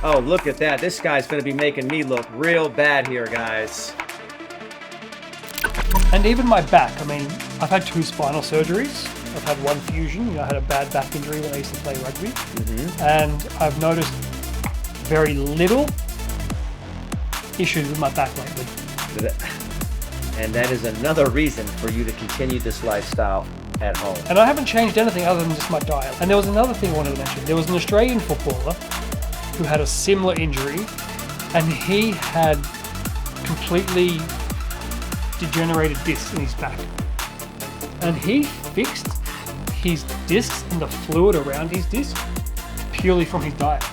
Oh, look at that. This guy's going to be making me look real bad here, guys. And even my back. I mean, I've had 2 spinal surgeries. I've had 1 fusion. I had a bad back injury when I used to play rugby. And I've noticed very little issues with my back lately. And that is another reason for you to continue this lifestyle at home. And I haven't changed anything other than just my diet. And there was another thing I wanted to mention. There was an Australian footballer who had a similar injury, and he had completely degenerated discs in his back. And he fixed his discs and the fluid around his disc purely from his diet.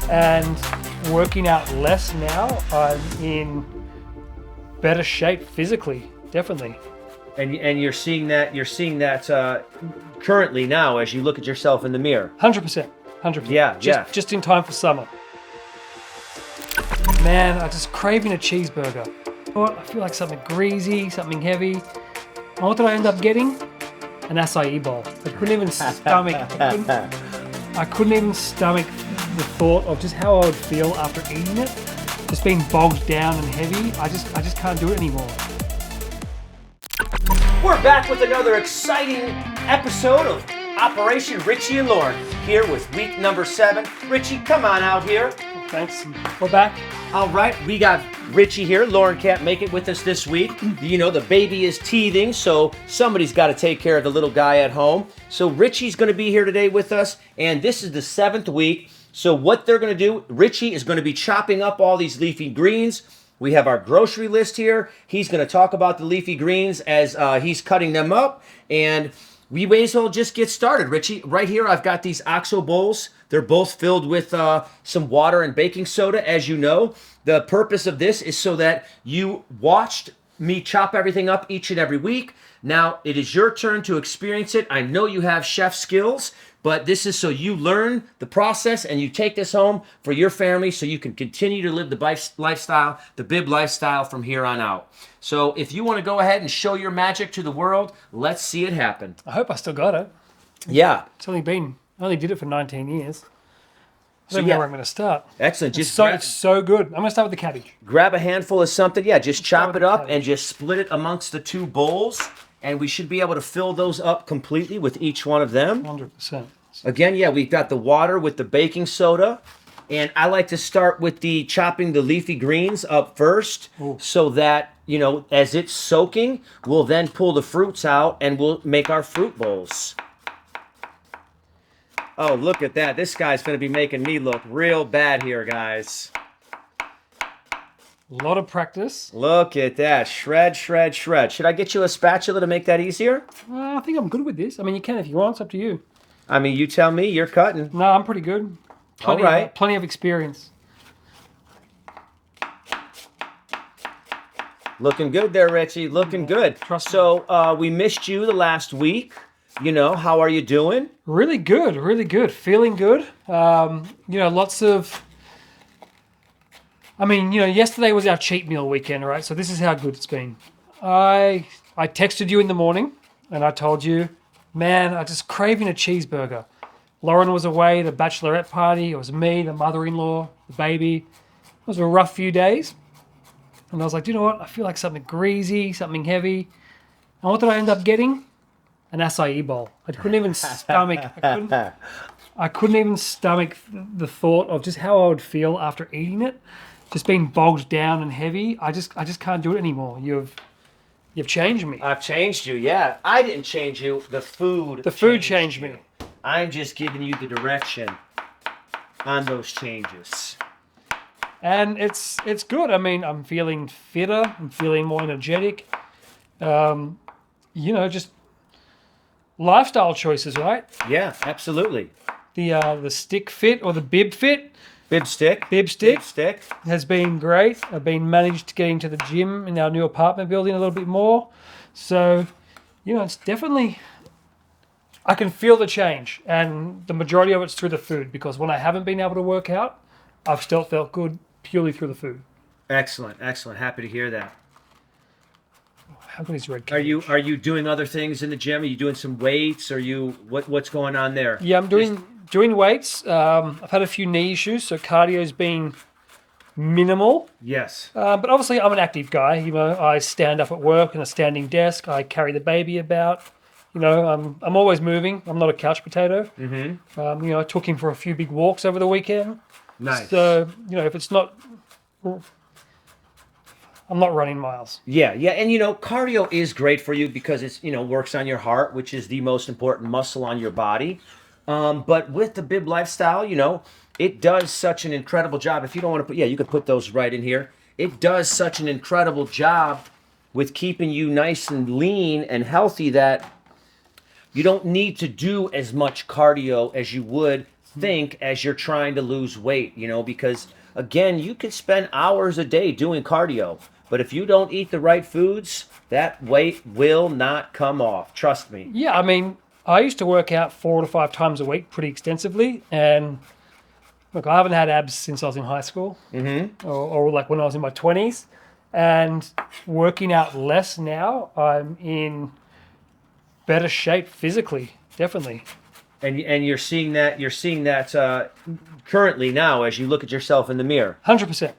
And working out less now, I'm in better shape physically, definitely. And you're seeing that currently now as you look at yourself in the mirror. 100%. Yeah, just in time for summer. Man, I'm just craving a cheeseburger. What? I feel like something greasy, something heavy. And what did I end up getting? An acai bowl. I couldn't even stomach. I couldn't even stomach the thought of just how I would feel after eating it. Just being bogged down and heavy. I just can't do it anymore. We're back with another exciting episode of Operation Richie and Lauren, here with week number 7. Richie, come on out here. Thanks. We're back. All right, we got Richie here. Lauren can't make it with us this week. You know, the baby is teething, so somebody's got to take care of the little guy at home. So Richie's going to be here today with us, and this is the 7th week. So what they're going to do, Richie is going to be chopping up all these leafy greens. We have our grocery list here. He's going to talk about the leafy greens as he's cutting them up, and we may as well just get started. Richie, right here I've got these OXO bowls. They're both filled with some water and baking soda, as you know. The purpose of this is so that you watched me chop everything up each and every week. Now it is your turn to experience it. I know you have chef skills, but this is so you learn the process and you take this home for your family so you can continue to live the lifestyle, the bib lifestyle from here on out. So if you want to go ahead and show your magic to the world, let's see it happen. I hope I still got it. Yeah. I only did it for 19 years. I So, don't know where I'm going to start. Excellent. It's so good. I'm going to start with the cabbage. Grab a handful of something. Yeah, just chop it up cabbage. and just split it amongst the 2 bowls. And we should be able to fill those up completely with each one of them. 100%. Again, yeah, we've got the water with the baking soda. And I like to start with the chopping the leafy greens up first. Ooh. So that, you know, as it's soaking, we'll then pull the fruits out and we'll make our fruit bowls. Oh, look at that. This guy's going to be making me look real bad here, guys. A lot of practice. Look at that. Shred, shred, shred. Should I get you a spatula to make that easier? I think I'm good with this. I mean, you can if you want. It's up to you. I mean, you tell me. You're cutting. No, I'm pretty good. All right. Plenty of experience. Looking good there, Richie. Looking good. Trust me. So we missed you the last week. You know, how are you doing? Really good. Really good. Feeling good. Lots of... I mean, yesterday was our cheat meal weekend, right? So this is how good it's been. I texted you in the morning and I told you, man, I'm just craving a cheeseburger. Lauren was away, the bachelorette party. It was me, the mother-in-law, the baby. It was a rough few days. And I was like, you know what? I feel like something greasy, something heavy. And what did I end up getting? An acai bowl. I couldn't even stomach. I couldn't even stomach the thought of just how I would feel after eating it. Just being bogged down and heavy. I just can't do it anymore. You've changed me. I've changed you, yeah. I didn't change you. The food. The food changed me. I'm just giving you the direction on those changes. And it's good. I mean, I'm feeling fitter. I'm feeling more energetic. Just lifestyle choices, right? Yeah, absolutely. The stick fit or the bib fit. Bib stick Has been great. I've been managed getting to the gym in our new apartment building a little bit more. So, it's definitely, I can feel the change. And the majority of it's through the food because when I haven't been able to work out, I've still felt good purely through the food. Excellent. Happy to hear that. How good is red Are cabbage? you doing other things in the gym? Are you doing some weights? What's going on there? Yeah, I'm doing doing weights. I've had a few knee issues, so cardio's been minimal. Yes. But obviously, I'm an active guy. You know, I stand up at work in a standing desk. I carry the baby about. You know, I'm always moving. I'm not a couch potato. You know, I took him for a few big walks over the weekend. Nice. So, you know, if it's not, I'm not running miles. Yeah, and you know, cardio is great for you because it's, you know, works on your heart, which is the most important muscle on your body. But with the bib lifestyle, you know, it does such an incredible job. If you don't want to put, yeah, you could put those right in here. It does such an incredible job with keeping you nice and lean and healthy that you don't need to do as much cardio as you would think as you're trying to lose weight, you know, because again, you could spend hours a day doing cardio, but if you don't eat the right foods, that weight will not come off. Trust me. Yeah, I mean, I used to work out 4 to 5 times a week pretty extensively. And look, I haven't had abs since I was in high school or like when I was in my 20s. And working out less now, I'm in better shape physically, definitely. And you're seeing that currently now as you look at yourself in the mirror. 100%.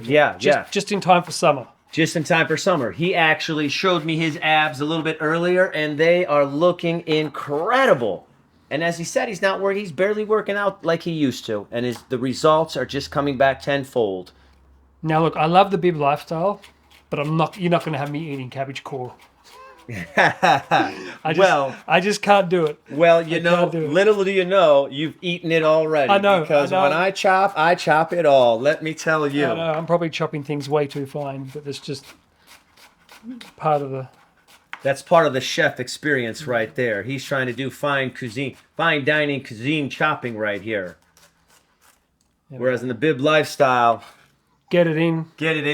Yeah. Just in time for summer. Just in time for summer. He actually showed me his abs a little bit earlier, and they are looking incredible. And as he said, he's barely working out like he used to, and the results are just coming back tenfold. Now, look, I love the bib lifestyle, but you're not going to have me eating cabbage core. I just can't do it. Well, you know, little do you know, you've eaten it already. I know. Because when I chop it all. Let me tell you. I know, I'm probably chopping things way too fine, but that's just part of the... That's part of the chef experience right there. He's trying to do fine dining cuisine chopping right here. Yeah, whereas in the bib lifestyle... Get it in. Get it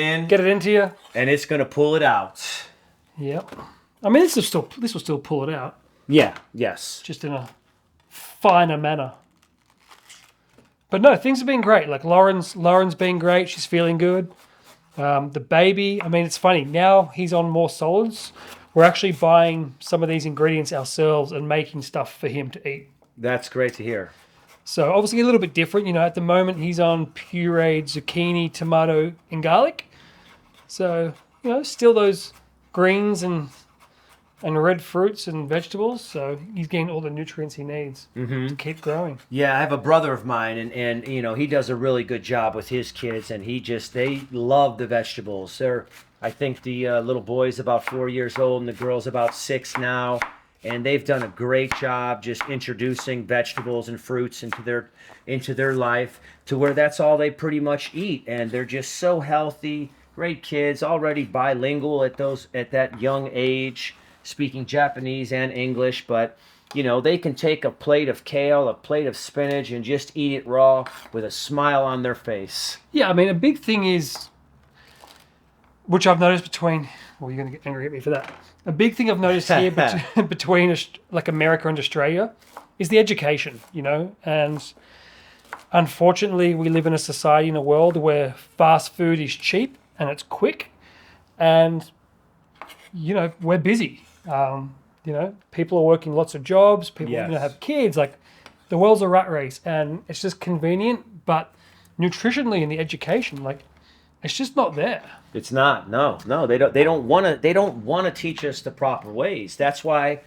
into you. And it's going to pull it out. Yep. I mean, this will still pull it out. Yeah, yes. Just in a finer manner. But no, things have been great. Like Lauren's been great. She's feeling good. The baby, I mean, it's funny. Now he's on more solids. We're actually buying some of these ingredients ourselves and making stuff for him to eat. That's great to hear. So obviously a little bit different. You know, at the moment he's on pureed zucchini, tomato, and garlic. So, you know, still those greens and red fruits and vegetables, so he's getting all the nutrients he needs to keep growing. Yeah, I have a brother of mine, and you know, he does a really good job with his kids, and they love the vegetables. I think the little boy's about 4 years old, and the girl's about 6 now, and they've done a great job just introducing vegetables and fruits into their life to where that's all they pretty much eat, and they're just so healthy. Great kids, already bilingual at that young age, speaking Japanese and English, but you know, they can take a plate of kale, a plate of spinach, and just eat it raw with a smile on their face. Yeah, I mean, a big thing is, which I've noticed between, well, you're going to get angry at me for that. A big thing I've noticed here between like America and Australia is the education, you know, and unfortunately we live in a society, in a world where fast food is cheap and it's quick, and you know, we're busy. You know, people are working lots of jobs. People, you know, have kids. Like, the world's a rat race, and it's just convenient. But nutritionally, in the education, like, it's just not there. It's not. No. They don't want to teach us the proper ways. That's why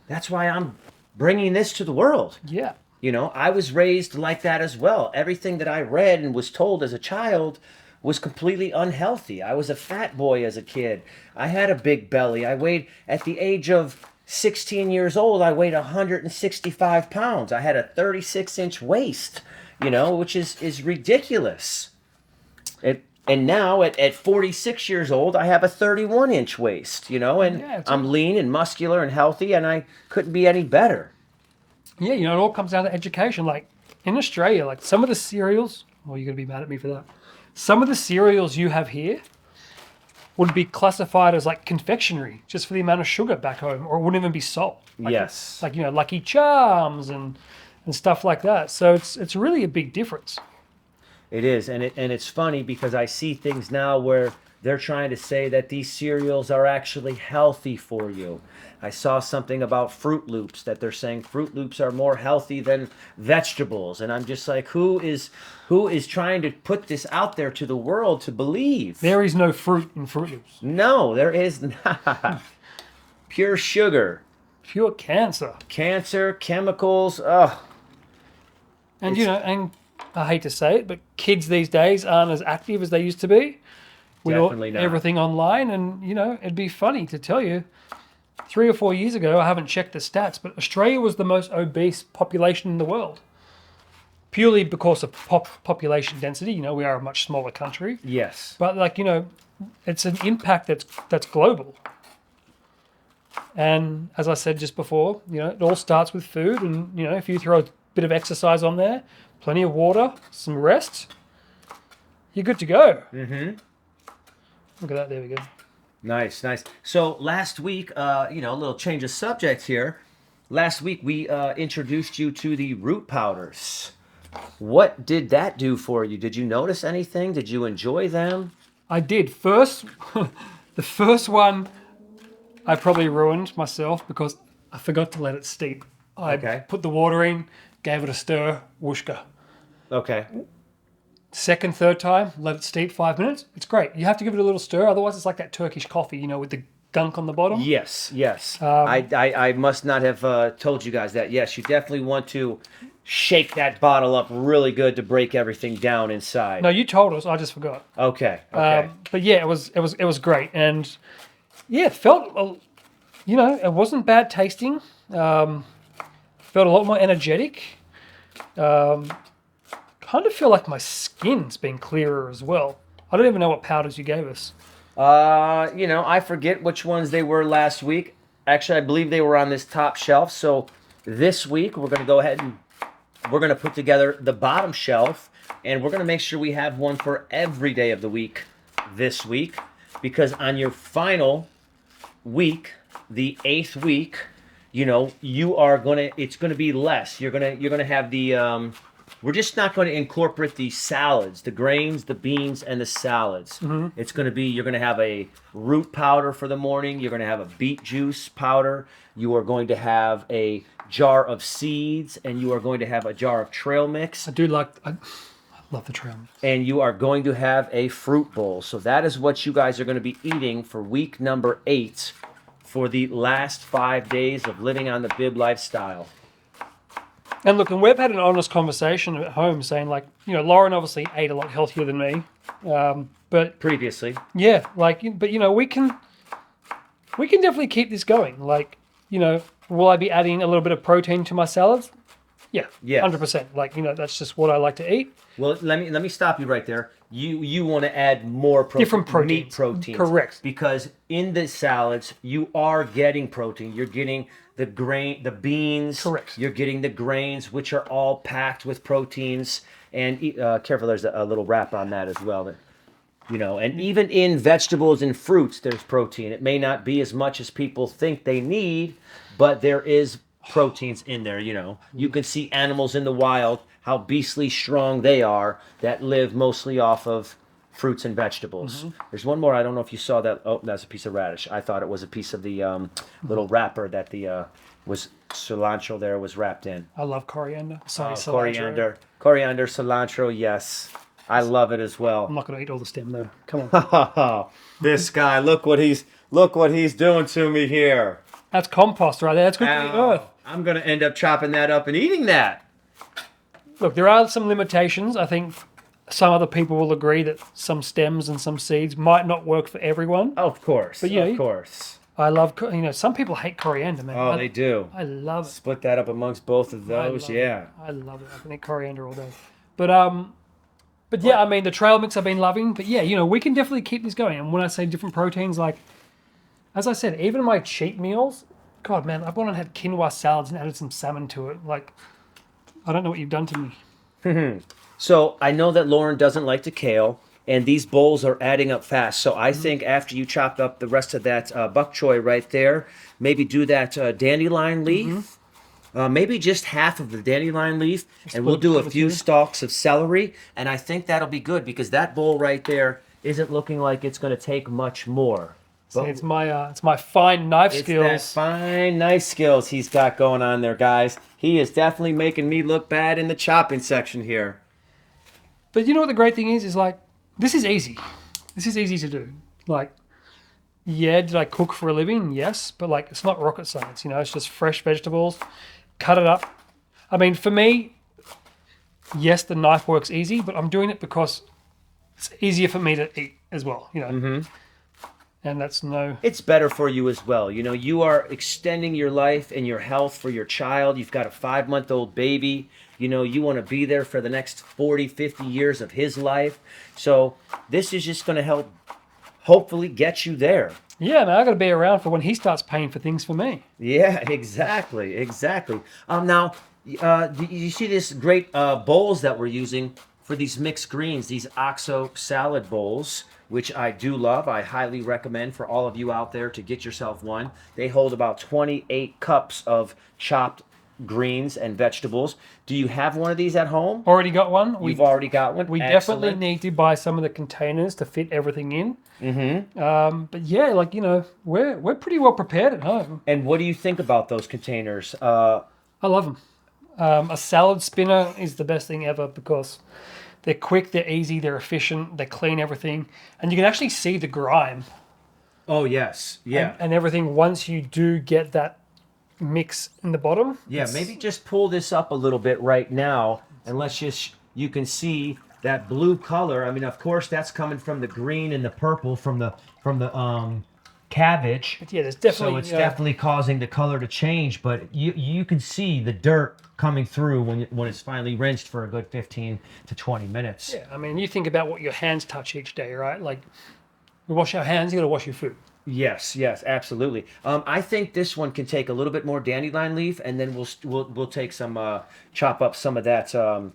I'm bringing this to the world. Yeah. You know, I was raised like that as well. Everything that I read and was told as a child was completely unhealthy. I was a fat boy as a kid. I had a big belly. At the age of 16 years old, I weighed 165 pounds. I had a 36-inch waist, you know, which is ridiculous. And now at 46 years old, I have a 31-inch waist, you know, and I'm lean and muscular and healthy, and I couldn't be any better. Yeah, you know, it all comes down to education. Like, in Australia, like, some of the cereals, well, you're going to be mad at me for that. Some of the cereals you have here would be classified as like confectionery just for the amount of sugar back home, or it wouldn't even be salt. Like, yes. Like, you know, Lucky Charms and stuff like that. So it's really a big difference. It is, and it's funny because I see things now where they're trying to say that these cereals are actually healthy for you. I saw something about Fruit Loops that they're saying Fruit Loops are more healthy than vegetables, and I'm just like, who is trying to put this out there to the world to believe? There is no fruit in Fruit Loops. No, there is not. Pure sugar, Pure cancer. cancer, chemicals. Ugh. And and I hate to say it, but kids these days aren't as active as they used to be. With Definitely not. everything online, and it'd be funny to tell you. 3 or 4 years ago, I haven't checked the stats, but Australia was the most obese population in the world. Purely because of population density. We are a much smaller country. Yes. But it's an impact that's global. And as I said just before, it all starts with food, and if you throw a bit of exercise on there, plenty of water, some rest, you're good to go. Mm-hmm. Look at that, there we go. Nice, nice. So last week, a little change of subject here. Last week we introduced you to the root powders. What did that do for you? Did you notice anything? Did you enjoy them? I did. The first one I probably ruined myself because I forgot to let it steep. I put the water in, gave it a stir, whooshka. Okay. Second, third time, let it steep 5 minutes. It's great. You have to give it a little stir, otherwise it's like that Turkish coffee, with the gunk on the bottom. Yes, yes. I must not have told you guys that. Yes, you definitely want to shake that bottle up really good to break everything down inside. No, you told us. I just forgot. Okay. Okay. But yeah, it was great, and yeah, it felt, it wasn't bad tasting. Felt a lot more energetic. Kind of feel like my skin's been clearer as well. I don't even know what powders you gave us. I forget which ones they were last week. Actually, I believe they were on this top shelf. So this week we're going to go ahead and we're going to put together the bottom shelf, and we're going to make sure we have one for every day of the week this week, because on your final week, the 8th week, it's going to be less. You're going to have the we're just not going to incorporate the salads, the grains, the beans, and the salads. Mm-hmm. It's going to be, you're going to have a root powder for the morning. You're going to have a beet juice powder. You are going to have a jar of seeds, and you are going to have a jar of trail mix. I love the trail mix. And you are going to have a fruit bowl. So that is what you guys are going to be eating for week number 8 for the last 5 days of living on the bib lifestyle. And look, and we've had an honest conversation at home saying, Lauren obviously ate a lot healthier than me. But previously. Yeah, we can definitely keep this going. Will I be adding a little bit of protein to my salads? Yeah. 100%. That's just what I like to eat. Well, let me stop you right there. You want to add more protein, different proteins. Meat proteins. Correct. Because in the salads, you are getting protein. You're getting the grain, the beans. Correct. You're getting the grains, which are all packed with proteins. And careful, there's a little wrap on that as well. And even in vegetables and fruits, there's protein. It may not be as much as people think they need, but there is proteins in there. You can see animals in the wild, how beastly strong they are, that live mostly off of fruits and vegetables. Mm-hmm. There's one more. I don't know if you saw that. Oh, that's a piece of radish. I thought it was a piece of the little wrapper that the was cilantro there was wrapped in. I love coriander. Sorry, cilantro. Coriander, cilantro, yes. I love it as well. I'm not going to eat all the stem though. Come on. This guy, look what he's doing to me here. That's compost right there. That's good for the earth. I'm going to end up chopping that up and eating that. Look, there are some limitations. I think some other people will agree that some stems and some seeds might not work for everyone. Of course, but, of course. I love, some people hate coriander, man. Oh, they do. I love it. Split that up amongst both of those, yeah. I love it. I can eat coriander all day. But yeah, the trail mix I've been loving. But yeah, we can definitely keep this going. And when I say different proteins, as I said, even my cheat meals, God, man, I've gone and had quinoa salads and added some salmon to it. I don't know what you've done to me. So I know that Lauren doesn't like to kale, and these bowls are adding up fast. So I think after you chop up the rest of that bok choy right there, maybe do that dandelion leaf. Maybe just half of the dandelion leaf, and we'll do a few stalks of celery, and I think that'll be good because that bowl right there isn't looking like it's going to take much more. See, it's my fine knife It's skills. that fine, nice skills he's got going on there, guys. He is definitely making me look bad in the chopping section here. But you know what the great thing is like, this is easy. This is easy to do. Like, yeah, did I cook for a living? Yes, but like, it's not rocket science, it's just fresh vegetables, cut it up. I mean, for me, yes, the knife works easy, but I'm doing it because it's easier for me to eat as well, Mm-hmm. And that's no... It's better for you as well. You are extending your life and your health for your child. You've got a 5-month-old baby. You want to be there for the next 40, 50 years of his life. So this is just going to help hopefully get you there. Yeah, man, I got to be around for when he starts paying for things for me. Yeah, exactly. Now, do you see this great bowls that we're using for these mixed greens, these OXO salad bowls, which I do love. I highly recommend for all of you out there to get yourself one. They hold about 28 cups of chopped greens and vegetables. Do you have one of these at home? Already got one. You've already got one? We Excellent. definitely need to buy some of the containers to fit everything in. Mm-hmm. But yeah, we're pretty well prepared at home. And what do you think about those containers? I love them. A salad spinner is the best thing ever because they're quick, they're easy, they're efficient, they clean everything, and you can actually see the grime. Oh, yes. Yeah. And everything once you do get that mix in the bottom. Yeah, maybe just pull this up a little bit right now, and you can see that blue color. I mean, of course, that's coming from the green and the purple from the cabbage. But yeah, there's definitely... So it's definitely causing the color to change, but you can see the dirt coming through when it's finally rinsed for a good 15 to 20 minutes. Yeah, I mean, you think about what your hands touch each day, right? Like, we wash our hands, you got to wash your food. Yes, absolutely. I think this one can take a little bit more dandelion leaf, and then we'll take some chop up some of that Good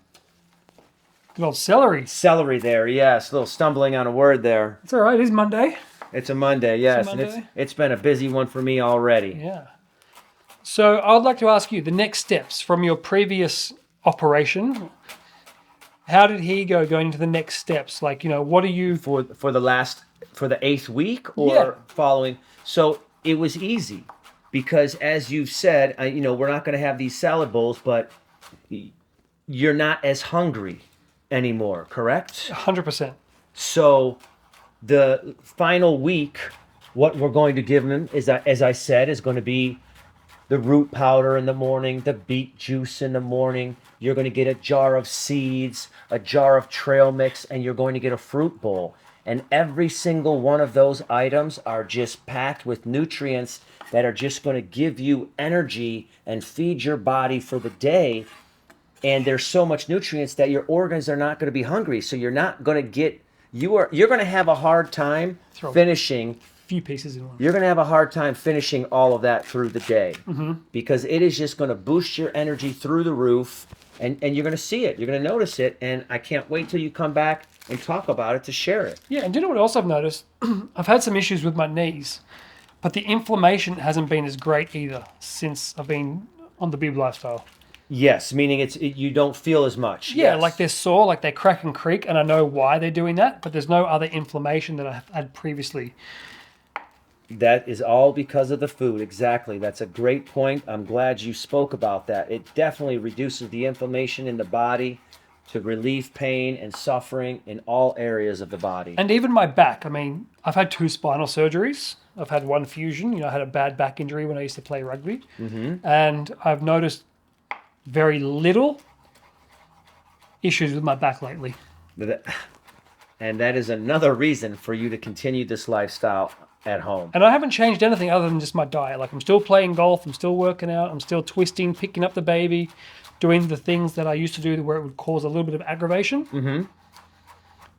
old celery. celery there. Yes, a little stumbling on a word there. It's all right. It is Monday. It's a Monday, yes, Monday. and it's been a busy one for me already. Yeah. So I would like to ask you the next steps from your previous operation. How did he going into the next steps? Like, what are you... For the 8th week or Yeah. following? So it was easy because, as you've said, we're not going to have these salad bowls, but you're not as hungry anymore, correct? 100%. So the final week, what we're going to give him is, as I said, is going to be the root powder in the morning, the beet juice in the morning. You're going to get a jar of seeds, a jar of trail mix, and you're going to get a fruit bowl. And every single one of those items are just packed with nutrients that are just going to give you energy and feed your body for the day. And there's so much nutrients that your organs are not going to be hungry. So you're not going to get... You're going to have a hard time finishing... Few pieces in one. You're going to have a hard time finishing all of that through the day because it is just going to boost your energy through the roof, and you're going to see it. You're going to notice it, and I can't wait till you come back and talk about it to share it. Yeah, and do you know what else I've noticed? I've had some issues with my knees, but the inflammation hasn't been as great either since I've been on the bib lifestyle. Yes, meaning you don't feel as much. Yeah, Yes. like they're sore, like they crack and creak, and I know why they're doing that, but there's no other inflammation that I've had previously. That is all because of the food. Exactly. That's a great point. I'm glad you spoke about that. It definitely reduces the inflammation in the body to relieve pain and suffering in all areas of the body. And even my back. I mean, I've had 2 spinal surgeries. I've had 1 fusion. I had a bad back injury when I used to play rugby. And I've noticed very little issues with my back lately. And that is another reason for you to continue this lifestyle at home. And I haven't changed anything other than just my diet. Like, I'm still playing golf, I'm still working out, I'm still twisting, picking up the baby, doing the things that I used to do where it would cause a little bit of aggravation. But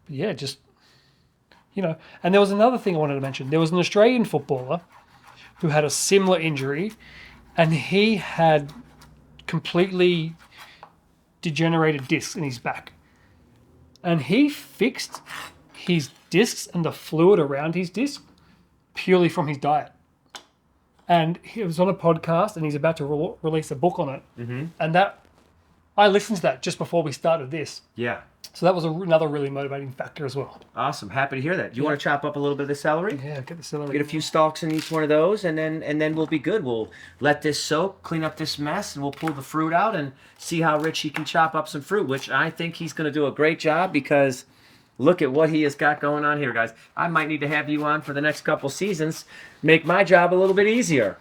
yeah, just, And there was another thing I wanted to mention. There was an Australian footballer who had a similar injury, and he had completely degenerated discs in his back. And he fixed his discs and the fluid around his disc purely from his diet. And he was on a podcast and he's about to release a book on it. And that I listened to that just before we started this. Yeah. So that was another really motivating factor as well. Awesome. Happy to hear that. Do you want to chop up a little bit of the celery? Yeah, get the celery. Get a few stalks in each one of those, and then we'll be good. We'll let this soak, clean up this mess, and we'll pull the fruit out and see how Richie can chop up some fruit, which I think he's going to do a great job because look at what he has got going on here, guys. I might need to have you on for the next couple seasons, make my job a little bit easier.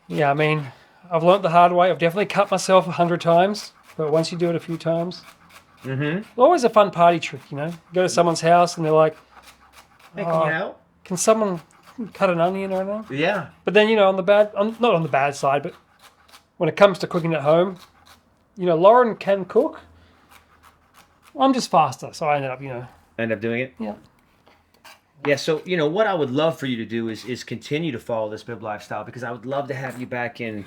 Yeah, I mean, I've learned the hard way. I've definitely cut myself 100 times, but once you do it a few times, it's always a fun party trick, you know. You go to someone's house and they're like, Hey, can you help? can someone cut an onion or anything? Yeah. But then, you know, not on the bad side, but when it comes to cooking at home, you know, Lauren can cook. I'm just faster, so I ended up, End up doing it? Yeah. Yeah, so, what I would love for you to do is continue to follow this Bib lifestyle because I would love to have you back in,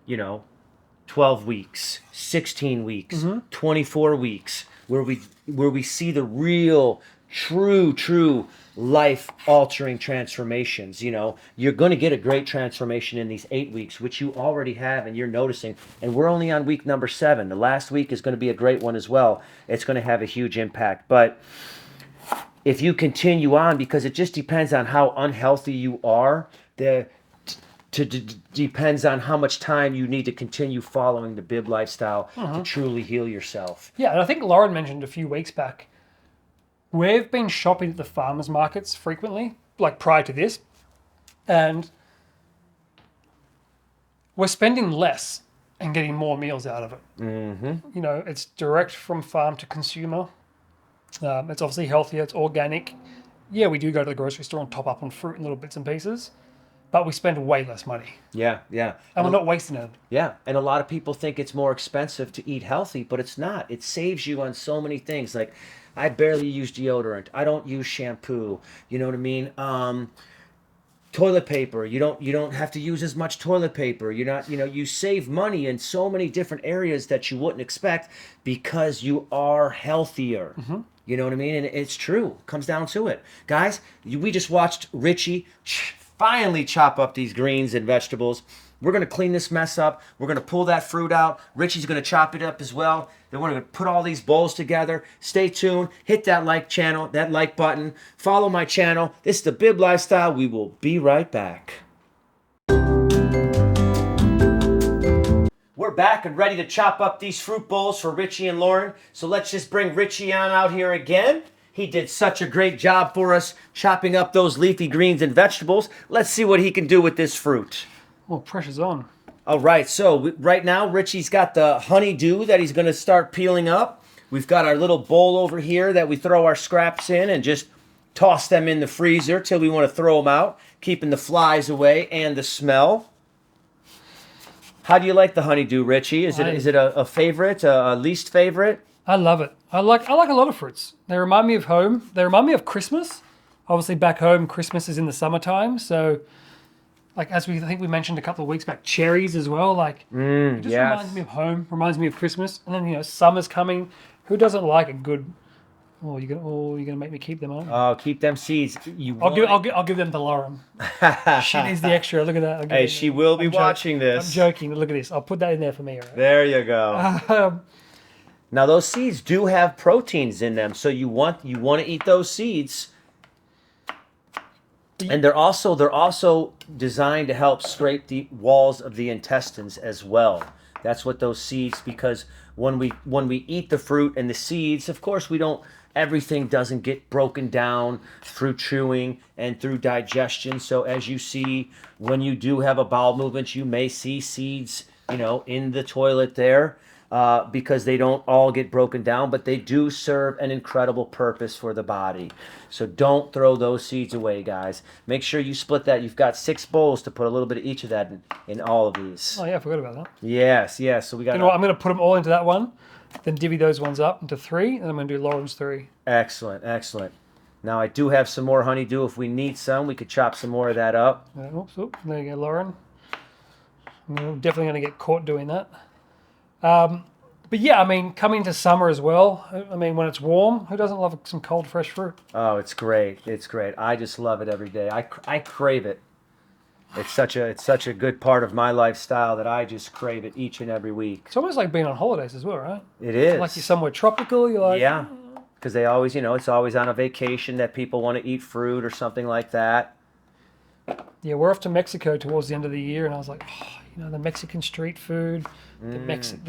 12 weeks, 16 weeks, 24 weeks, where we see the real, true life-altering transformations. You're going to get a great transformation in these 8 weeks, which you already have and you're noticing. And we're only on week number 7. The last week is going to be a great one as well. It's going to have a huge impact. But if you continue on, because it just depends on how unhealthy you are, depends on how much time you need to continue following the Bib lifestyle to truly heal yourself. Yeah, and I think Lauren mentioned a few weeks back, we've been shopping at the farmers markets frequently, like prior to this, and we're spending less and getting more meals out of it. Mm-hmm. It's direct from farm to consumer. It's obviously healthier, it's organic. Yeah, we do go to the grocery store and top up on fruit and little bits and pieces, but we spend way less money. Yeah. And we're not wasting it. Yeah, and a lot of people think it's more expensive to eat healthy, but it's not. It saves you on so many things. Like, I barely use deodorant. I don't use shampoo. You know what I mean? Toilet paper. You don't have to use as much toilet paper. You save money in so many different areas that you wouldn't expect because you are healthier. Mm-hmm. You know what I mean? And it's true. It comes down to it. Guys, we just watched Richie finally chop up these greens and vegetables. We're going to clean this mess up. We're going to pull that fruit out. Richie's going to chop it up as well. Then we're going to put all these bowls together. Stay tuned. Hit that like button. Follow my channel. This is the Bib Lifestyle. We will be right back. We're back and ready to chop up these fruit bowls for Richie and Lauren. So let's just bring Richie on out here again. He did such a great job for us chopping up those leafy greens and vegetables. Let's see what he can do with this fruit. Oh, pressure's on. All right, so right now Richie's got the honeydew that he's going to start peeling up. We've got our little bowl over here that we throw our scraps in and just toss them in the freezer till we want to throw them out, keeping the flies away and the smell. How do you like the honeydew, Richie? Is it a favorite, a least favorite? I love it. I like a lot of fruits. They remind me of home. They remind me of Christmas. Obviously, back home, Christmas is in the summertime. So, like I think we mentioned a couple of weeks back, cherries as well. It just reminds me of home. Reminds me of Christmas. And then summer's coming. Who doesn't like a good? You're gonna make me keep them on. Oh, keep them seeds. I'll give them to Lauren. She needs the extra. Look at that. Hey, she will be watching this. I'm joking. Look at this. I'll put that in there for me. Right? There you go. Now those seeds do have proteins in them, so you want to eat those seeds. And they're also designed to help scrape the walls of the intestines as well. That's what those seeds, because when we eat the fruit and the seeds, of course everything doesn't get broken down through chewing and through digestion. So as you see, when you do have a bowel movement, you may see seeds, in the toilet there. Because they don't all get broken down, but they do serve an incredible purpose for the body. So don't throw those seeds away, guys. Make sure you split that. You've got 6 bowls to put a little bit of each of that in all of these. Oh yeah, I forgot about that. Yes. So we got. You know what? I'm going to put them all into that one, then divvy those ones up into 3, and I'm going to do Lauren's 3. Excellent. Now I do have some more honeydew. If we need some, we could chop some more of that up. There you go, Lauren. I'm definitely going to get caught doing that. But yeah, coming to summer as well. When it's warm, who doesn't love some cold, fresh fruit? Oh, it's great. I just love it every day. I crave it. It's such a good part of my lifestyle that I just crave it each and every week. It's almost like being on holidays as well, right? It is. Like you're somewhere tropical. You're like, Yeah, because they always, it's always on a vacation that people want to eat fruit or something like that. yeah, we're off to Mexico towards the end of the year, and I was like, the Mexican street food, the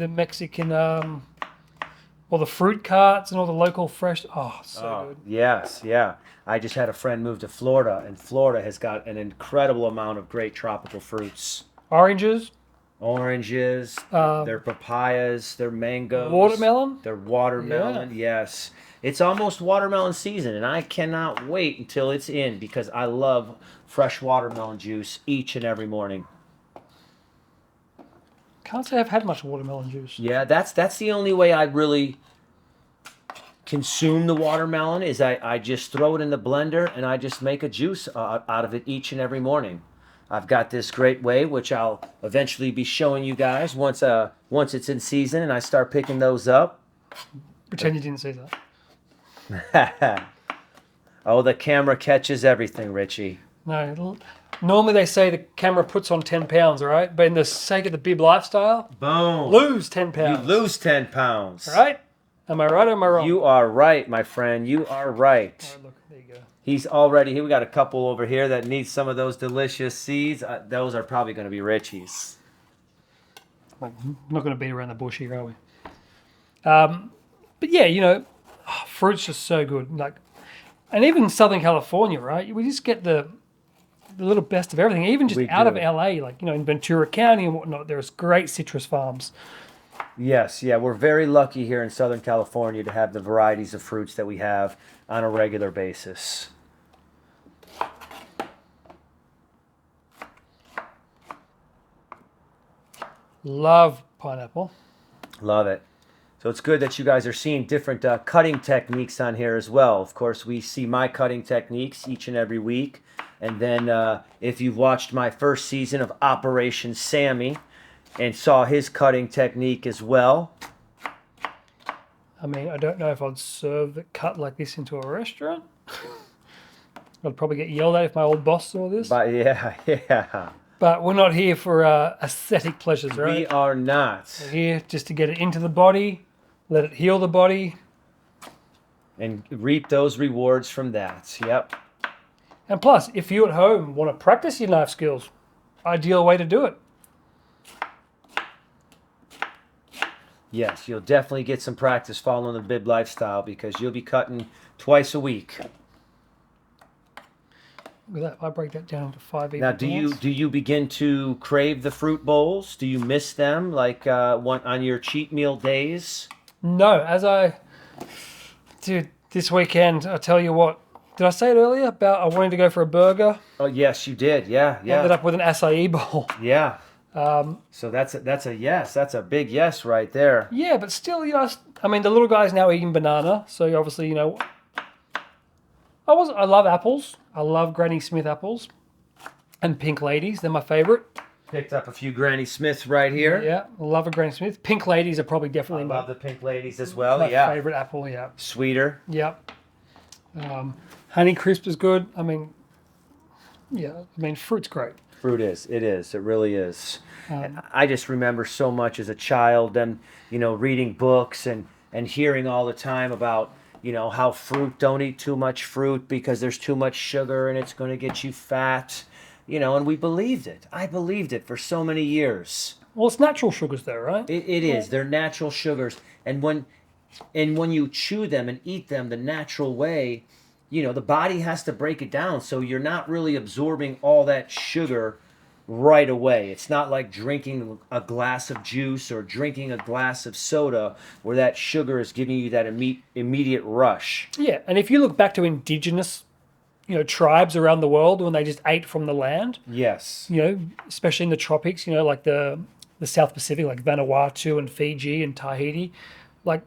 Mexican, all the fruit carts and all the local fresh. Oh, so good. Yes, yeah. I just had a friend move to Florida, and Florida has got an incredible amount of great tropical fruits. Oranges, Oranges, their papayas, their mangoes. watermelon. Their watermelon, yes. It's almost watermelon season, and I cannot wait until it's in because I love fresh watermelon juice each and every morning. Can't say I've had much watermelon juice. Yeah, that's the only way I really consume the watermelon is I just throw it in the blender and I just make a juice out of it each and every morning. I've got this great way, which I'll eventually be showing you guys once it's in season and I start picking those up. Pretend you didn't see that. Oh, the camera catches everything, Richie. No, normally they say the camera puts on 10 pounds, right? But in the sake of the bib lifestyle, Boom. lose 10 pounds. You lose 10 pounds. Right? Am I right or am I wrong? You are right, my friend. You are right. All right, look, there you go. He's already here. We got a couple over here that need some of those delicious seeds. Those are probably going to be Richie's. Like, not going to beat around the bush here, are we? But yeah, fruit's just so good. Like, and even in Southern California, right? We just get the little best of everything. Even just We out of do. LA, like in Ventura County and whatnot, there's great citrus farms. Yes, yeah, we're very lucky here in Southern California to have the varieties of fruits that we have on a regular basis. Love pineapple. Love it. So it's good that you guys are seeing different cutting techniques on here as well. Of course, we see my cutting techniques each and every week. And then if you've watched my first season of Operation Sammy and saw his cutting technique as well. I mean, I don't know if I'd serve it cut like this into a restaurant. I'd probably get yelled at if my old boss saw this. But yeah. But we're not here for aesthetic pleasures, right? We are not. We're here just to get it into the body, let it heal the body. And reap those rewards from that. Yep. And plus, if you at home want to practice your knife skills, ideal way to do it. Yes, you'll definitely get some practice following the bib lifestyle because you'll be cutting twice a week. Look at that. If I break that down into 5 even Now, do you begin to crave the fruit bowls? Do you miss them like on your cheat meal days? No, dude, this weekend, I tell you what, did I say it earlier about I wanted to go for a burger? Oh yes, you did. Yeah. Ended up with an acai bowl. Yeah. So that's a yes. That's a big yes right there. Yeah, but still, I mean, the little guy's now eating banana, so obviously, I love apples. I love Granny Smith apples, and Pink Ladies. They're my favorite. Picked up a few Granny Smiths right here. Yeah, I love a Granny Smith. Pink Ladies are probably definitely I love the Pink Ladies as well. my Yeah. favorite apple. Yeah, Sweeter. yep. Honey Crisp is good. I mean, fruit's great. Fruit is. It is. It really is. And I just remember so much as a child and, reading books and hearing all the time about, how don't eat too much fruit because there's too much sugar and it's going to get you fat, and we believed it. I believed it for so many years. Well, it's natural sugars, though, right? It is. They're natural sugars. And when you chew them and eat them the natural way, the body has to break it down. So you're not really absorbing all that sugar right away. It's not like drinking a glass of juice or drinking a glass of soda where that sugar is giving you that immediate rush. Yeah, and if you look back to indigenous, tribes around the world when they just ate from the land, Yes. especially in the tropics, like the South Pacific, like Vanuatu and Fiji and Tahiti, like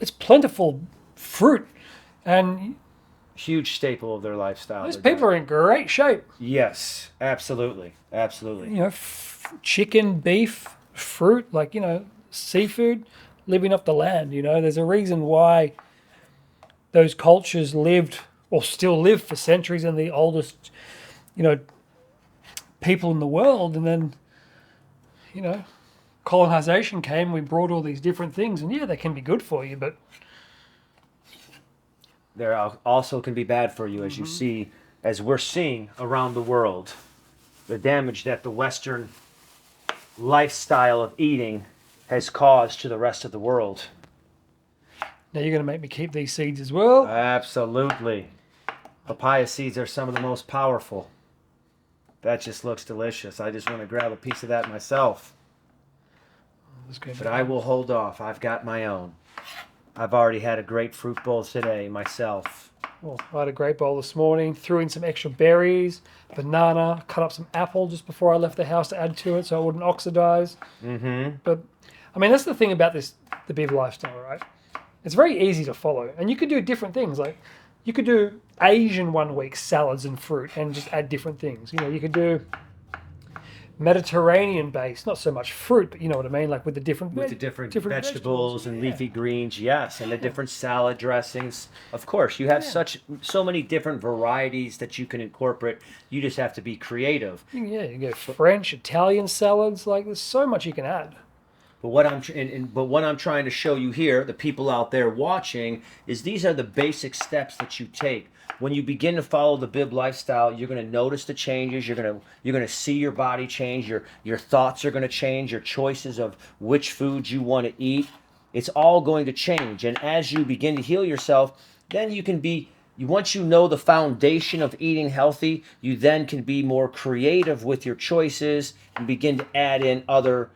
it's plentiful fruit, and Huge staple of their lifestyle. those people are in great shape. Yes, absolutely. Absolutely. Chicken, beef, fruit, seafood, living off the land. There's a reason why those cultures lived or still live for centuries, and the oldest, people in the world, and then, colonization came. We brought all these different things, and yeah, they can be good for you, but There also can be bad for you, as you see, as we're seeing around the world, the damage that the Western lifestyle of eating has caused to the rest of the world. now you're going to make me keep these seeds as well. Absolutely. Papaya seeds are some of the most powerful. That just looks delicious. I just want to grab a piece of that myself. But I will hold off. I've got my own. I've already had a great fruit bowl today myself. Well, I had a great bowl this morning, threw in some extra berries, banana, cut up some apple just before I left the house to add to it so it wouldn't oxidize. But, I mean, that's the thing about the big lifestyle, right? It's very easy to follow. And you could do different things. Like, you could do Asian one week salads and fruit and just add different things. You could do Mediterranean based, not so much fruit, but you know what I mean, like with the different vegetables and leafy greens, yes, and the different salad dressings. Of course, you have so many different varieties that you can incorporate. You just have to be creative. Yeah, you go French, Italian salads, like there's so much you can add. But what I'm trying to show you here, the people out there watching, is these are the basic steps that you take. When you begin to follow the Bib lifestyle, you're going to notice the changes. You're going to see your body change. Your thoughts are going to change. Your choices of which foods you want to eat, it's all going to change. And as you begin to heal yourself, then you can be. Once you know the foundation of eating healthy, you then can be more creative with your choices and begin to add in other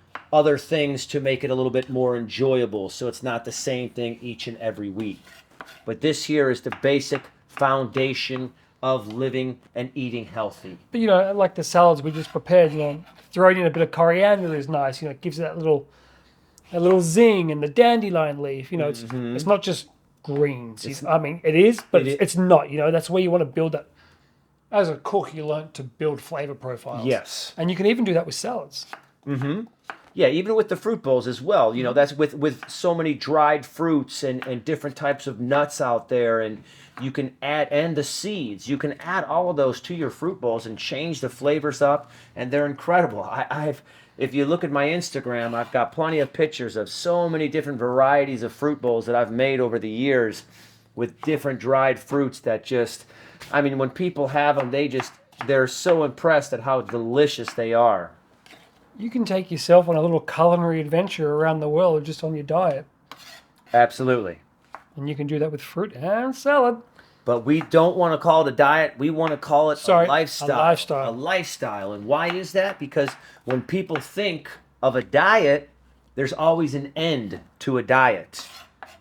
things to make it a little bit more enjoyable. So it's not the same thing each and every week. But this here is the basic foundation of living and eating healthy. But like the salads we just prepared, throwing in a bit of coriander is nice. It gives it that little zing, and the dandelion leaf. It's not just greens. It is, but it's not. That's where you want to build that. As a cook, you learn to build flavor profiles. Yes, and you can even do that with salads. Yeah, even with the fruit bowls as well. That's with so many dried fruits and different types of nuts out there, and you can add, and the seeds, you can add all of those to your fruit bowls and change the flavors up, and they're incredible. If you look at my Instagram, I've got plenty of pictures of so many different varieties of fruit bowls that I've made over the years with different dried fruits that just, when people have them, they're so impressed at how delicious they are. You can take yourself on a little culinary adventure around the world just on your diet. Absolutely. And you can do that with fruit and salad. But we don't want to call it a diet. We want to call it a lifestyle. A lifestyle. And why is that? Because when people think of a diet, there's always an end to a diet.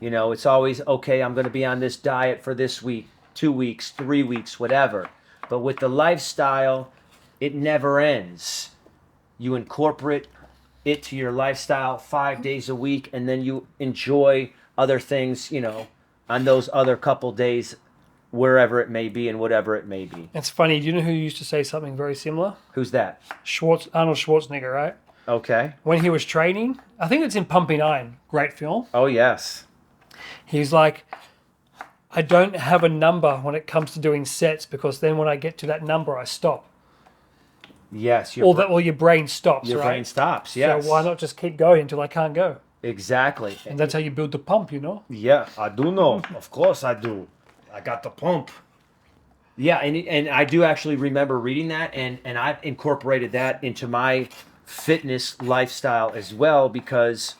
It's always, okay, I'm going to be on this diet for this week, 2 weeks, 3 weeks, whatever. But with the lifestyle, it never ends. You incorporate it to your lifestyle 5 days a week, and then you enjoy other things, on those other couple days, wherever it may be and whatever it may be. It's funny. Do you know who used to say something very similar? Who's that? Arnold Schwarzenegger, right? Okay. When he was training, I think it's in Pumping Iron. Great film. Oh, yes. He's like, I don't have a number when it comes to doing sets, because then when I get to that number, I stop. Yes. Your brain stops, Your right? brain stops, yes. So why not just keep going until I can't go? Exactly. And that's how you build the pump, Yeah, I do know. Of course I do. I got the pump. Yeah, and I do actually remember reading that, and I've incorporated that into my fitness lifestyle as well, because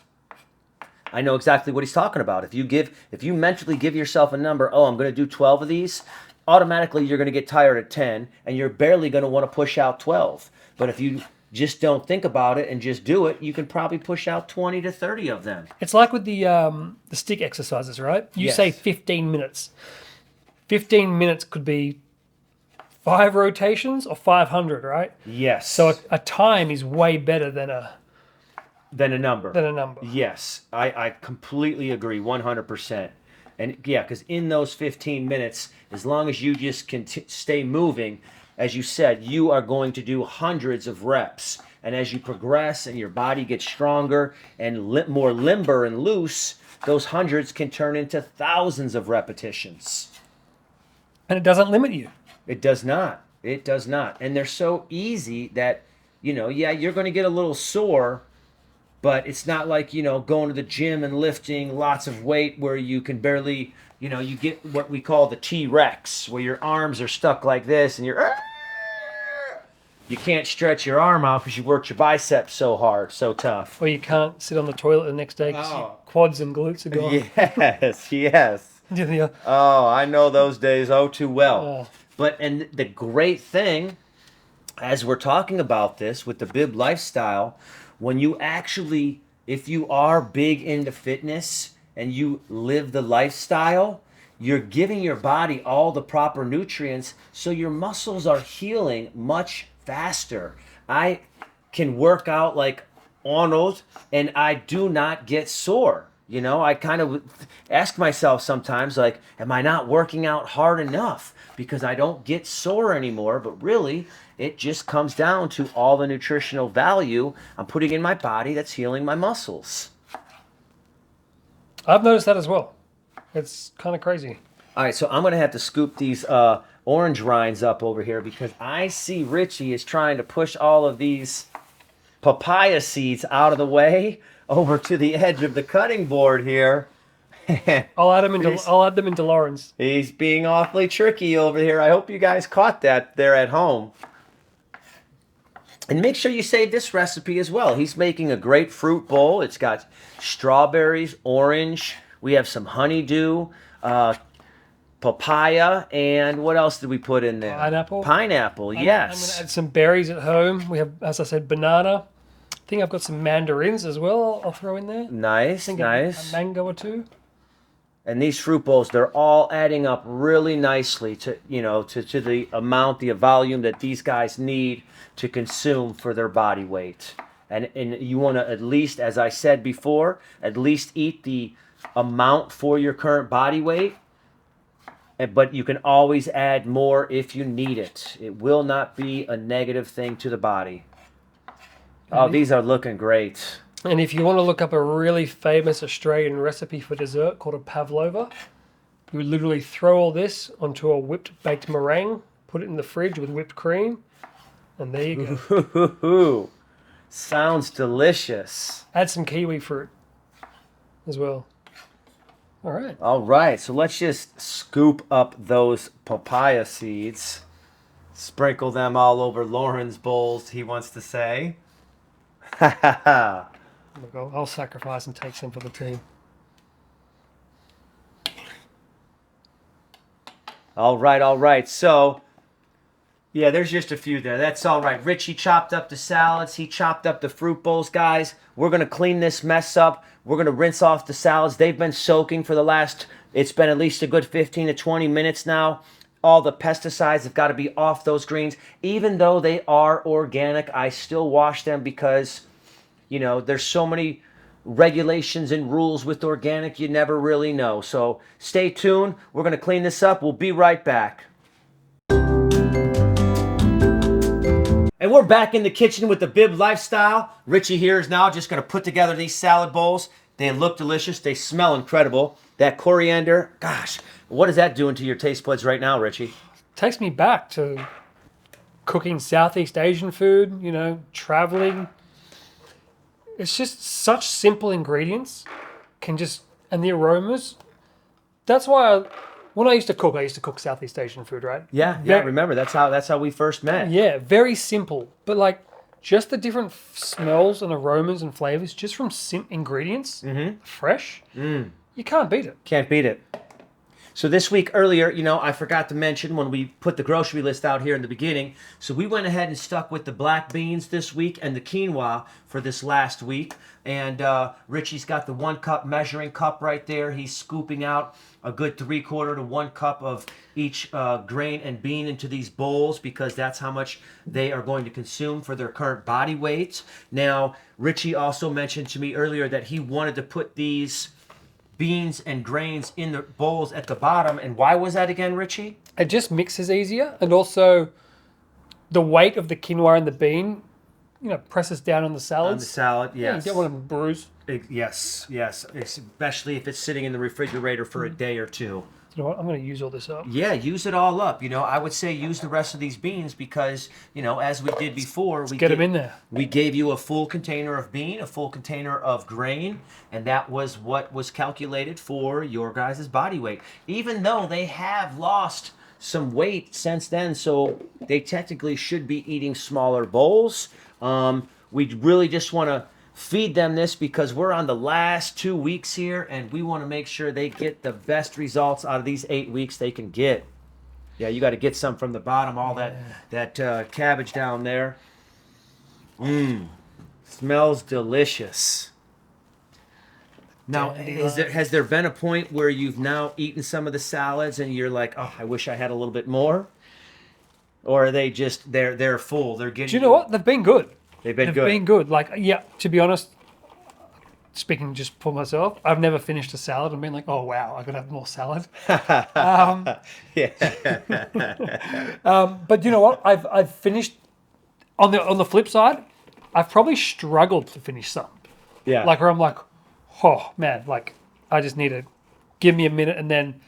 I know exactly what he's talking about. If you mentally give yourself a number, I'm going to do 12 of these, automatically you're going to get tired at 10, and you're barely going to want to push out 12. But if you just don't think about it and just do it, you can probably push out 20 to 30 of them. It's like with the stick exercises, right? You say 15 minutes. 15 minutes could be 5 rotations or 500, right? Yes. So a time is way better than a number. Yes, I completely agree, 100%. And yeah, because in those 15 minutes, as long as you just can stay moving, as you said, you are going to do hundreds of reps. And as you progress and your body gets stronger and more limber and loose, those hundreds can turn into thousands of repetitions. And it doesn't limit you. It does not. It does not. And they're so easy that, yeah, you're going to get a little sore, but it's not like, going to the gym and lifting lots of weight where you can barely, you get what we call the T-Rex, where your arms are stuck like this and you can't stretch your arm out because you worked your biceps so hard, so tough. Or you can't sit on the toilet the next day because your quads and glutes are gone. Yes, yes. Yeah. Oh, I know those days oh too well. And the great thing, as we're talking about this with the bib lifestyle, when you actually, if you are big into fitness and you live the lifestyle, you're giving your body all the proper nutrients, so your muscles are healing much faster. I can work out like Arnold and I do not get sore. I kind of ask myself sometimes, like, am I not working out hard enough because I don't get sore anymore? But really, it just comes down to all the nutritional value I'm putting in my body that's healing my muscles. I've noticed that as well. It's kind of crazy. All right, so I'm going to have to scoop these orange rinds up over here because I see Richie is trying to push all of these papaya seeds out of the way over to the edge of the cutting board here. I'll add them into Laurens. He's being awfully tricky over here. I hope you guys caught that there at home. And make sure you save this recipe as well. He's making a great fruit bowl. It's got strawberries, orange. We have some honeydew, papaya, and what else did we put in there? Pineapple, yes. I'm going to add some berries at home. We have, as I said, banana. I think I've got some mandarins as well I'll throw in there. Nice. A mango or two. And these fruit bowls, they're all adding up really nicely to the amount, the volume that these guys need to consume for their body weight. And you want to at least, as I said before, at least eat the amount for your current body weight. But you can always add more if you need it. It will not be a negative thing to the body. Oh, these are looking great. And if you want to look up a really famous Australian recipe for dessert called a pavlova, you would literally throw all this onto a whipped baked meringue, put it in the fridge with whipped cream, and there you go. Ooh, sounds delicious. Add some kiwi fruit as well. All right. All right, so let's just scoop up those papaya seeds. Sprinkle them all over Lauren's bowls, he wants to say. Ha ha ha. I'll sacrifice and take some for the team. All right. So, yeah, there's just a few there. That's all right. Richie chopped up the salads. He chopped up the fruit bowls, guys. We're going to clean this mess up. We're going to rinse off the salads. They've been soaking for it's been at least a good 15 to 20 minutes now. All the pesticides have got to be off those greens. Even though they are organic, I still wash them because there's so many regulations and rules with organic, you never really know. So stay tuned. We're going to clean this up. We'll be right back. And we're back in the kitchen with the Bib Lifestyle. Richie here is now just going to put together these salad bowls. They look delicious. They smell incredible. That coriander, gosh, what is that doing to your taste buds right now, Richie? Takes me back to cooking Southeast Asian food, traveling. It's just such simple ingredients, and the aromas. That's why when I used to cook Southeast Asian food, right? Yeah, remember, that's how we first met. Yeah, very simple. But just the different smells and aromas and flavors just from ingredients, fresh, you can't beat it. Can't beat it. So this week earlier, I forgot to mention when we put the grocery list out here in the beginning. So we went ahead and stuck with the black beans this week and the quinoa for this last week. And Richie's got the 1 cup measuring cup right there. He's scooping out a good 3/4 to 1 cup of each grain and bean into these bowls because that's how much they are going to consume for their current body weight. Now, Richie also mentioned to me earlier that he wanted to put these beans and grains in the bowls at the bottom. And why was that again, Richie? It just mixes easier, and also the weight of the quinoa and the bean, presses down on the salads. On the salad, yes. Yeah, you don't want them bruised. Yes, especially if it's sitting in the refrigerator for a day or two. You know what? I'm going to use all this up. Yeah, use it all up. I would say use the rest of these beans because, as we did before, Get them in there. We gave you a full container of bean, a full container of grain, and that was what was calculated for your guys' body weight. Even though they have lost some weight since then, so they technically should be eating smaller bowls. We really just want to feed them this because we're on the last 2 weeks here, and we want to make sure they get the best results out of these 8 weeks they can get. Yeah, you got to get some from the bottom, all that cabbage down there. Smells delicious. Now, has there been a point where you've now eaten some of the salads and you're like, oh, I wish I had a little bit more? Or are they just, they're full, they're getting... Do you know what? They've been good. They've been good. Like, yeah, to be honest, speaking just for myself, I've never finished a salad and been like, oh, wow, I could have more salad. Yeah. But you know what? I've finished, on the flip side, I've probably struggled to finish some. Yeah. Like, where I'm like, oh, man, like, I just need to give me a minute and then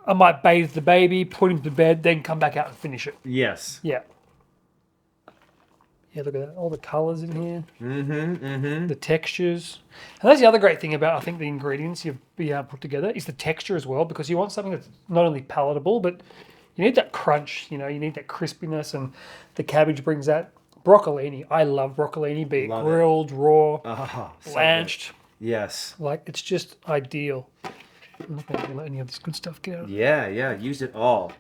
I might bathe the baby, put him to bed, then come back out and finish it. Yes. Yeah. Yeah, look at that. All the colours in here. The textures. And that's the other great thing about, I think, the ingredients you've put together is the texture as well, because you want something that's not only palatable, but you need that crunch, you need that crispiness, and the cabbage brings that. Broccolini. I love broccolini, be it grilled, raw, blanched. Yes. Like, it's just ideal. I'm not going to let any of this good stuff get out. Yeah. Use it all.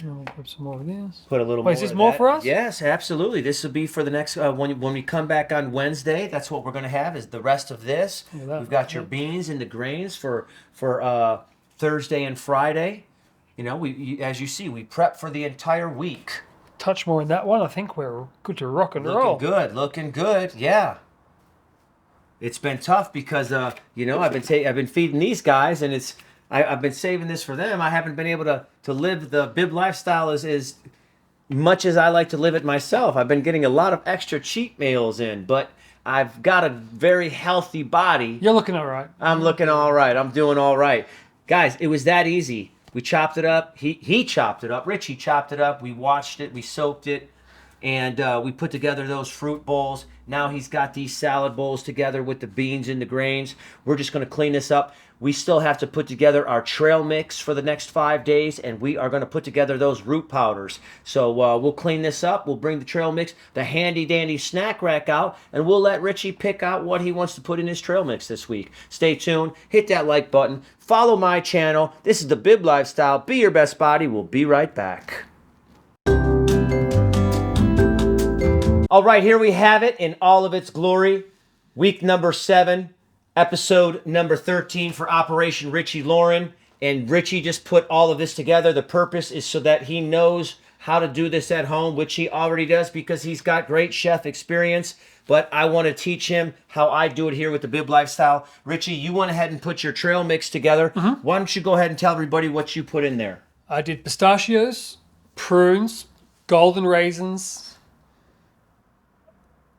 I'll grab some more of this. Put a little more. Is this more for us? Yes, absolutely. This will be for the next when we come back on Wednesday. That's what we're going to have is the rest of this. We've got your beans and the grains for Thursday and Friday. We as you see, we prep for the entire week. Touch more in that one. I think we're good to rock and roll. Looking good. Yeah. It's been tough because I've been feeding these guys and I've been saving this for them. I haven't been able to live the bib lifestyle as much as I like to live it myself. I've been getting a lot of extra cheat meals in, but I've got a very healthy body. You're looking all right. I'm looking all right. I'm doing all right. Guys, it was that easy. We chopped it up. He chopped it up. Richie chopped it up. We washed it. We soaked it. And we put together those fruit bowls. Now he's got these salad bowls together with the beans and the grains. We're just going to clean this up. We still have to put together our trail mix for the next 5 days, and we are going to put together those root powders. So we'll clean this up. We'll bring the trail mix, the handy-dandy snack rack out, and we'll let Richie pick out what he wants to put in his trail mix this week. Stay tuned. Hit that like button. Follow my channel. This is the Bib Lifestyle. Be your best body. We'll be right back. All right, here we have it in all of its glory. Week number 7, episode number 13 for Operation Richie Laurens. And Richie just put all of this together. The purpose is so that he knows how to do this at home, which he already does because he's got great chef experience. But I want to teach him how I do it here with the Bib Lifestyle. Richie, you went ahead and put your trail mix together. Why don't you go ahead and tell everybody what you put in there? I did pistachios, prunes, golden raisins,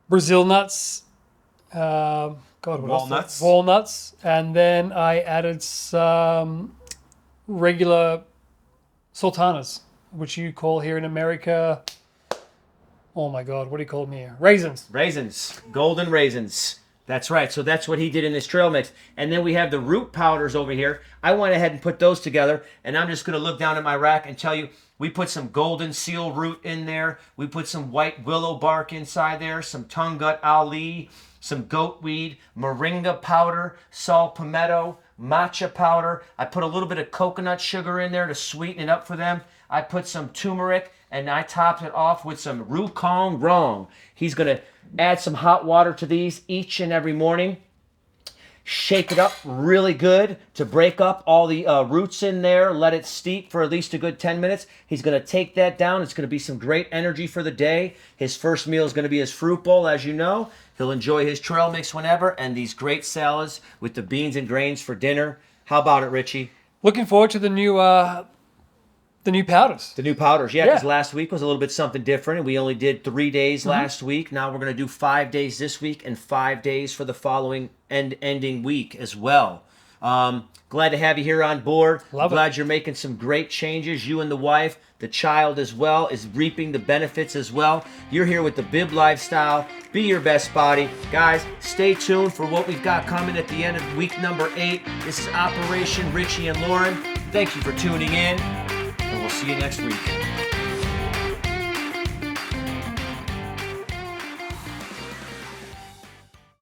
Brazil nuts, walnuts, and then I added some regular sultanas, which you call here in America, oh my God, what do you call them here? Raisins, golden raisins. That's right. So that's what he did in this trail mix. And then we have the root powders over here. I went ahead and put those together, and I'm just going to look down at my rack and tell you, we put some golden seal root in there. We put some white willow bark inside there, some tongue gut ali, some goat weed, moringa powder, sal palmetto, matcha powder. I put a little bit of coconut sugar in there to sweeten it up for them. I put some turmeric, and I topped it off with some Rukong Rong. He's going to add some hot water to these each and every morning. Shake it up really good to break up all the roots in there. Let it steep for at least a good 10 minutes. He's going to take that down. It's going to be some great energy for the day. His first meal is going to be his fruit bowl, as you know. He'll enjoy his trail mix whenever, and these great salads with the beans and grains for dinner. How about it, Richie? Looking forward to the new powders. The new powders, yeah, because last week was a little bit something different, and we only did 3 days last week. Now we're going to do 5 days this week and 5 days for the following ending week as well. Glad to have you here on board. Love it. Glad you're making some great changes. You and the wife, the child as well, is reaping the benefits as well. You're here with the Bib Lifestyle. Be your best body. Guys, stay tuned for what we've got coming at the end of week number 8. This is Operation Richie and Lauren. Thank you for tuning in, and we'll see you next week.